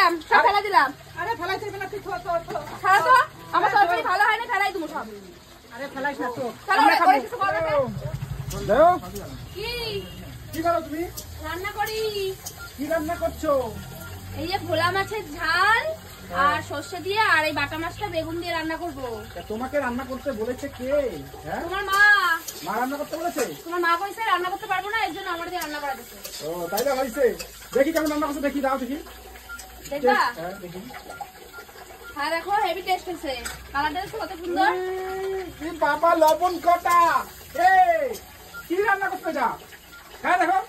দিলাম, সব ফেলা দিলাম। আরে ফেলাই যাবে না, তুই থো থো থো। ছাড়ো তো, আমার তরকারি ভালো হয় না, ফেলাই তুমি সব। আরে ফেলাই না তো। চলো ওরে কিছু করো না। দেখো কি কি করো তুমি? রান্না করি? কি রান্না করছো? এই যে ভোলা মাছের ঝাল আর সর্ষে দিয়ে আর এই বাটা মাছটা বেগুন দিয়ে রান্না করব। তোমাকে রান্না করতে বলেছে কে? হ্যাঁ, তোমার মা। মা রান্না করতে বলেছে? তোমার মা কইছে রান্না করতে পারবো না, এর জন্য আমার দিয়ে রান্না করা দিছে। ও তাই না হইছে। দেখি কেমন রান্না করছো, দেখি দাও দেখি। দেখবা? হ্যাঁ দেখি। হ্যাঁ দেখো, হেভি টেস্ট হচ্ছে। কালারটা দেখো কত সুন্দর। কি বাবা লবণ কটা! এই কি রান্না করতে যা? হ্যাঁ দেখো।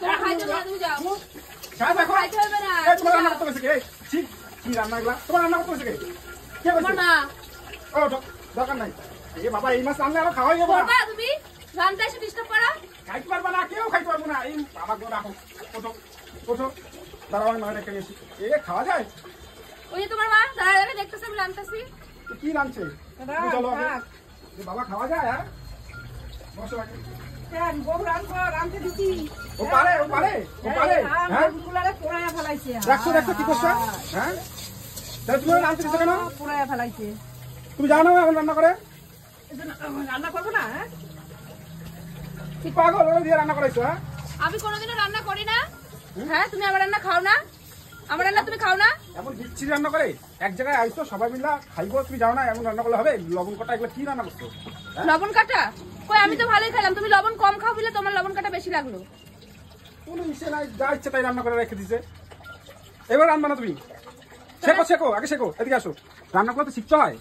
তোমার খাইতে হবে না, তুমি যাও। হ্যাঁ দেখো। খাইতে হবে না। এই তোমার রান্না করতে বলেছে কে? ঠিক কি রান্না গুলা? তোমার রান্না করতে বলেছে কে? কে তোমার বলেছে? মা। ও দরকার নাই। এই বাবা এই মাছ রান্না আরো খাওয়াই যাবো না। করবা তুমি? রান্না এসে ডিস্টার্ব করো। খাইতে পারবা না, কেউ খাইতে পারবো না। এই বাবা গো রাখো। ওঠো ওঠো, দাঁড়াও আমি মায়ের নিয়ে আসি। এ খাওয়া যায়? ওই যে তোমার মা দাঁড়া দাঁড়া দেখতেছে, আমি রান্তাছি। কি রাঁধছে? তুমি চলো আগে। এ বাবা খাওয়া যায়? হ্যাঁ বসো আগে। কেন বউ রাঁধতে দিছি। ও পারে ও পারে ও পারে। হ্যাঁ বেগুনগুলারে পোড়ায়া ফেলাইছে। দেখছো দেখছো কি করছো? হ্যাঁ তাহলে তুমি রাঁধতে দিচ্ছ কেন? পোড়ায়া ফেলাইছে। তুমি জানো না এখন রান্না করে? এজন্য রান্না করবো না? হ্যাঁ কি পাগল ওরা দিয়ে রান্না করাইছো? হ্যাঁ আমি কোনোদিনও রান্না করি না। হ্যাঁ, তুমি আমার রান্না খাও না? আমার রান্না তুমি খাও না? এমন বিচ্ছিরি রান্না করে? এক জায়গায় আইছো সবাই মিলে খাইবো, তুমি জানো না এমন রান্না করলে হবে? লবণ কটা এগুলো কি রান্না করছো? লবণ কাটা? কই, আমি তো ভালোই খেলাম। তুমি লবণ কম খাও বলে তোমার লবণ কাটা বেশি লাগলো। কোনো মিশে নাই, যা ইচ্ছে তাই রান্না করে রেখে দিছে। এবার রান্না না তুমি? শেখো শেখো, আগে শেখো, এদিকে আসো। রান্না করতে শিখতে হয়।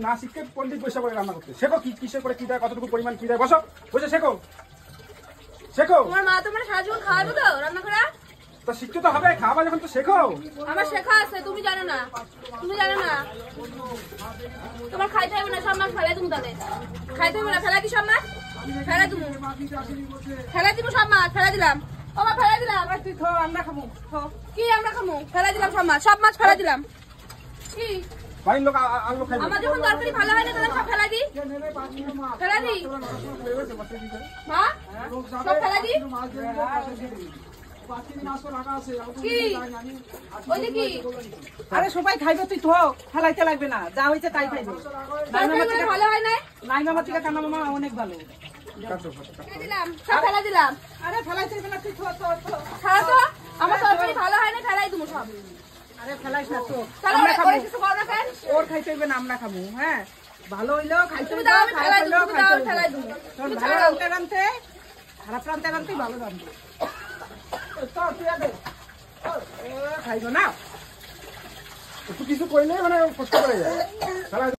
না শিখতে পন্ডিত বসে করে রান্না করতে শেখো। কি কিসের করে কি দেয়, কতটুকু পরিমাণ কি দেয়, বসো বসে শেখো শেখো। তোমার মা তোমার সারা জীবন খাওয়াবে তো রান্না করা? তা শিখতে তো হবে, খাওয়া যখন তো শেখো। আমার শেখা আছে, তুমি জানো না। তুমি জানো না। তোমার খাইতে হবে না, সব মাছ ফেলাই তুমি তাহলে। খাইতে হবে না, ফেলাই দি সব মাছ। ফেলাই তুমি, ফেলাই দিব সব মাছ, ফেলাই দিলাম। ও মা ফেলাই দিলাম। তুই থো, আমরা খাবো। থো। কি আমরা খামু? ফেলাই দিলাম সব মাছ, সব মাছ ফেলাই দিলাম। কি বাড়ির লোক আনলো খাইবো। আমার যখন তরকারি ভালো হয় না তাহলে সব ফেলাই দি। ফেলাই দি মা, সব ফেলাই দি। কি ওই যে কি আরে সবাই খাইবে, তুই থো, ফেলাইতে লাগবে না, যা হয়েছে তাই খাইবে। তরকারি ভালো হয় না? নাই মামা থেকে কানা মামা অনেক ভালো। ফেলাই দিলাম, সব ফেলাই দিলাম। আরে ফেলাইতে হবে না, তুই থো থো থো। ছাড়ো তো, আমার তরকারি ভালো হয় না, ফেলাই তুমি সব। আরে ফেলাইস না তো, চলো আমরা খাবো। কিছু করো না কেন? ওর খাইতে হইবে না, আমরা খাবো। হ্যাঁ ভালো হইলেও খাইতে তুমি হইবে, দাও, আমি খারাপ ফেলাই হইলেও তুমি দাও, খাইতে ফেলাই হইবে। তুমি। তোর তুমি ভালো ছাড়ো। রাঁধতে রাঁধতে, খারাপ রাঁধতে রাঁধতেই ভালো রাঁধবে। তুই আগে খাইব না। একটু কিছু করলে মানে কষ্ট করে যায়।